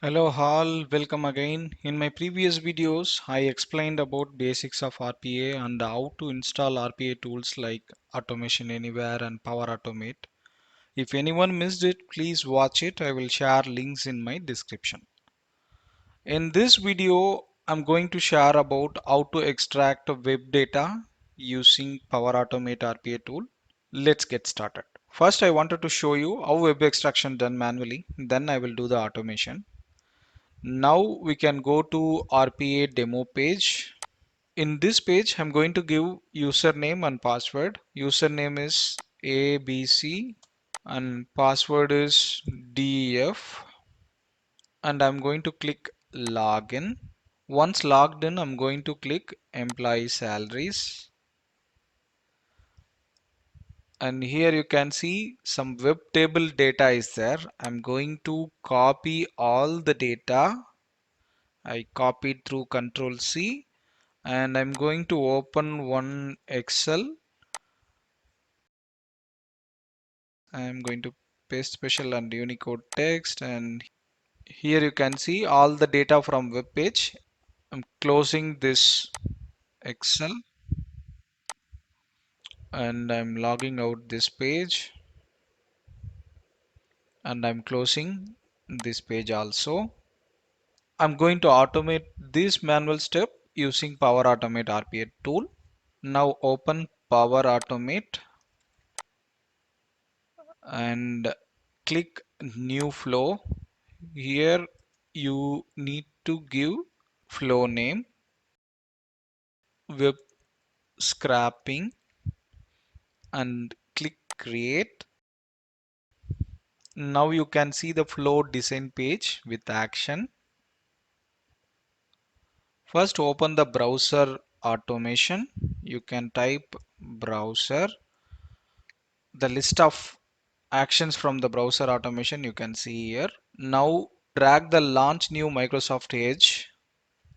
Hello all, welcome again. In my previous videos, I explained about basics of RPA and how to install RPA tools like Automation Anywhere and Power Automate. If anyone missed it, please watch it. I will share links in my description. In this video, I'm going to share about how to extract web data using Power Automate RPA tool. Let's get started. First, I wanted to show you how web extraction done manually. Then I will do the automation. Now we can go to RPA demo page. In this page, I'm going to give username and password. Username is ABC and password is DEF. And I'm going to click login. Once logged in, I'm going to click employee salaries. And here you can see some web table data is there. I'm going to copy all the data. I copied through Control C. And I'm going to open one Excel. I'm going to paste special and Unicode text, and here you can see all the data from web page. I'm closing this Excel and I'm logging out this page and I'm closing this page also. I'm going to automate this manual step using Power Automate RPA tool. Now open Power Automate and click new flow. Here you need to give flow name, web scraping, and click create. Now you can see the flow design page with action. First open the browser automation. You can type browser. The list of actions from the browser automation you can see here. Now drag the launch new Microsoft Edge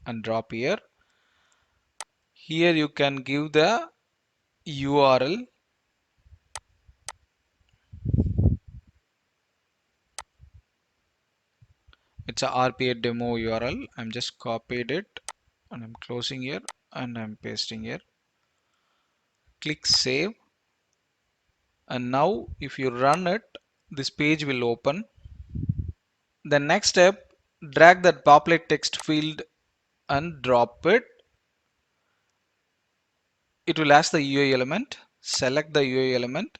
and drop here. Here you can give the URL. It's a RPA demo URL. I'm just copied it and I'm closing here and I'm pasting here. Click save, and now if you run it, this page will open. The next step, drag that populate text field and drop it. It will ask the UI element. Select the UI element,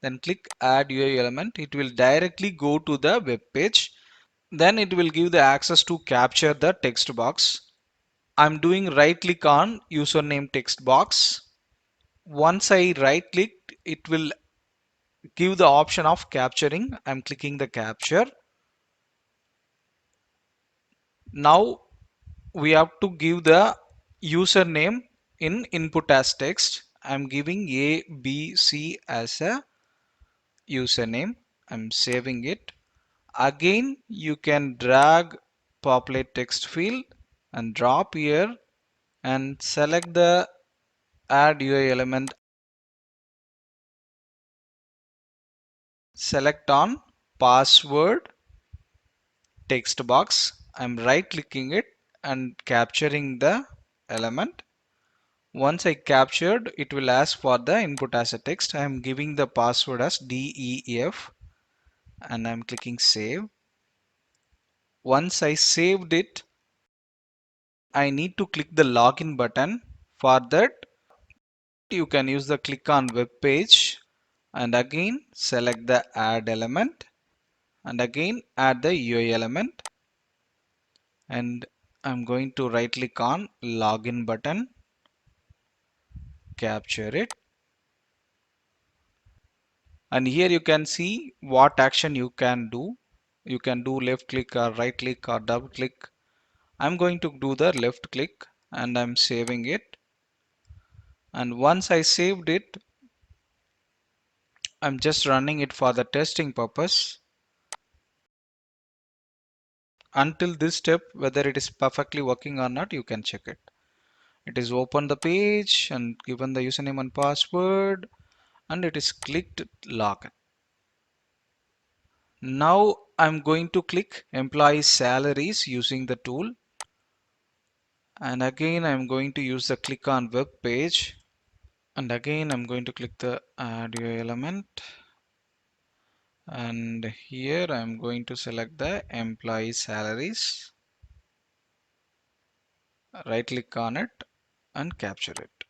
then click add UI element. It will directly go to the web page. Then it will give the access to capture the text box. I'm doing right click on username text box. Once I right click, it will give the option of capturing. I'm clicking the capture. Now we have to give the username in input as text. I'm giving ABC as a username. I'm saving it. Again, you can drag populate text field and drop here and select the add UI element. Select on password text box. I'm right clicking it and capturing the element. Once I captured, it will ask for the input as a text. I'm giving the password as DEF and I'm clicking save. Once I saved it, I need to click the login button. For that, you can use the click on web page and again select the add element and again add the UI element, and I'm going to right click on login button, capture it, and here you can see what action you can do. You can do left click or right click or double click. I'm going to do the left click and I'm saving it, and once I saved it, I'm just running it for the testing purpose. Until this step, whether it is perfectly working or not, you can check it. It is open the page and given the username and password and it is clicked login. Now I'm going to click employee salaries using the tool, and again I'm going to use the click on web page, and again I'm going to click the audio element, and here I'm going to select the employee salaries, right click on it and capture it,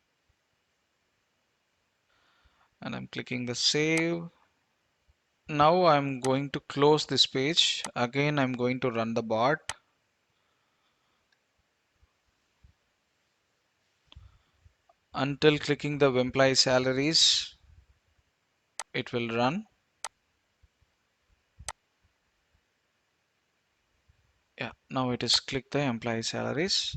and I'm clicking the save. Now I'm going to close this page. Again I'm going to run the bot, until clicking the employee salaries it will run. Yeah, now it is click the employee salaries.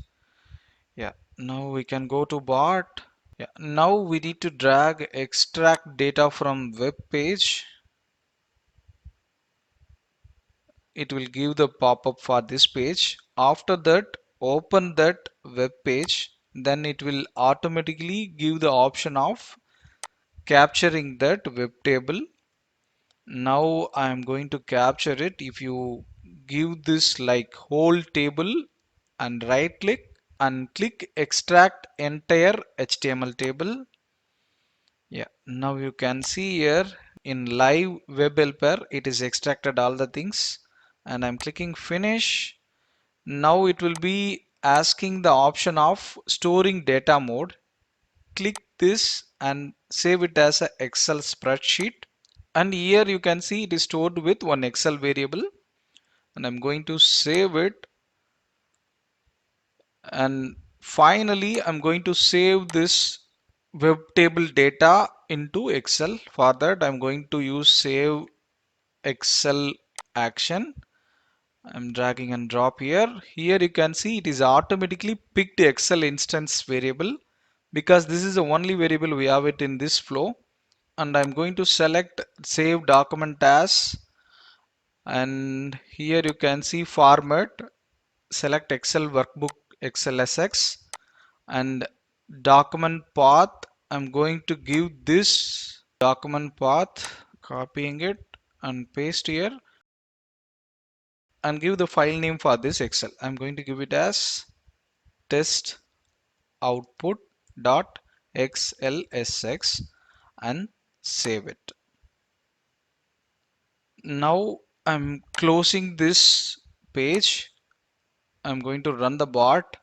Yeah, now we can go to bot. Yeah, now we need to drag extract data from web page. It will give the pop-up for this page. After that, open that web page, then it will automatically give the option of capturing that web table. Now I am going to capture it. If you give this like whole table and right click and click extract entire HTML table. Yeah, now you can see here in live web helper it is extracted all the things, and I'm clicking finish. Now it will be asking the option of storing data mode. Click this and save it as a Excel spreadsheet, and here you can see it is stored with one Excel variable, and I'm going to save it. And finally I'm going to save this web table data into Excel. For that I'm going to use save Excel action. I'm dragging and drop here. Here you can see it is automatically picked Excel instance variable, because this is the only variable we have it in this flow. And I'm going to select save document as, and here you can see format, select Excel workbook XLSX, and document path I'm going to give this document path, copying it and paste here, and give the file name for this Excel. I'm going to give it as test output dot xlsx and save it. Now I'm closing this page. I'm going to run the bot.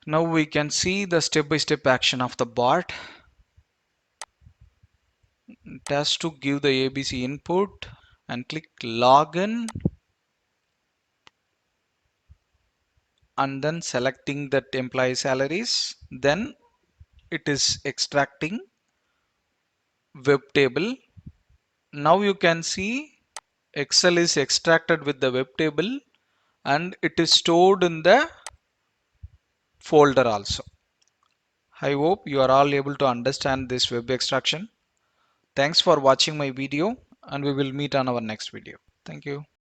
Now we can see the step-by-step action of the bot. It has to give the ABC input and click login, and then selecting that employee salaries. Then it is extracting web table. Now you can see Excel is extracted with the web table, and it is stored in the folder also. I hope you are all able to understand this web extraction. Thanks for watching my video, and we will meet on our next video. Thank you.